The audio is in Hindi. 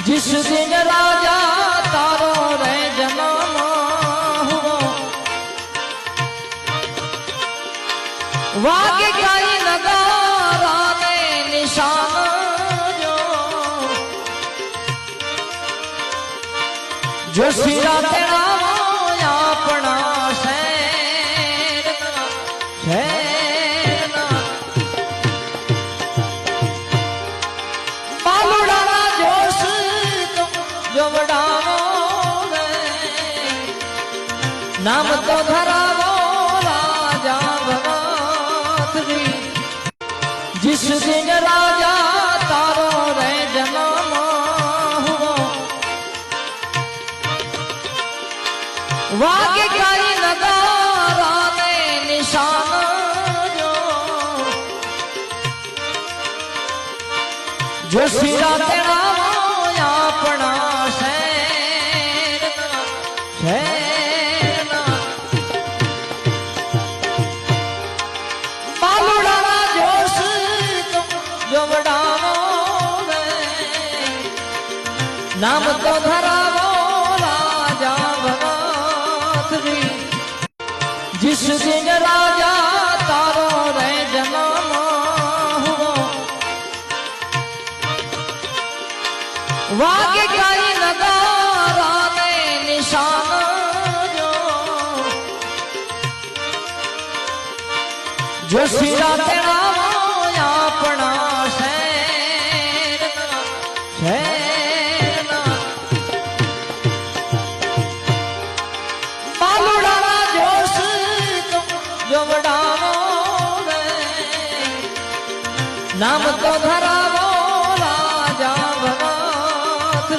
जिस दिन राजा तारो रे जन्म हुओ, वागे काई नगारा ने निशान जो सिरा तेरा अपना शहर बालुड़ा जोश जो बड़ावो नाम तो धरावो राजा भगत जिस दिन राजा तारो रे जन्म हुओ, वागे काई नगारा ने निशान जो सिरा तेरा अपना शहर बालुड़ा जोश जो बड़ावो नाम तो धरावो राजा भगत जिस दिन राजा तारो रे जन्म हुओ, वागे काई नगारा ने निशान जो सिरा तेरा अपना शहर बालुड़ा जोश जो बड़ावो नाम तो धरावो राजा भगत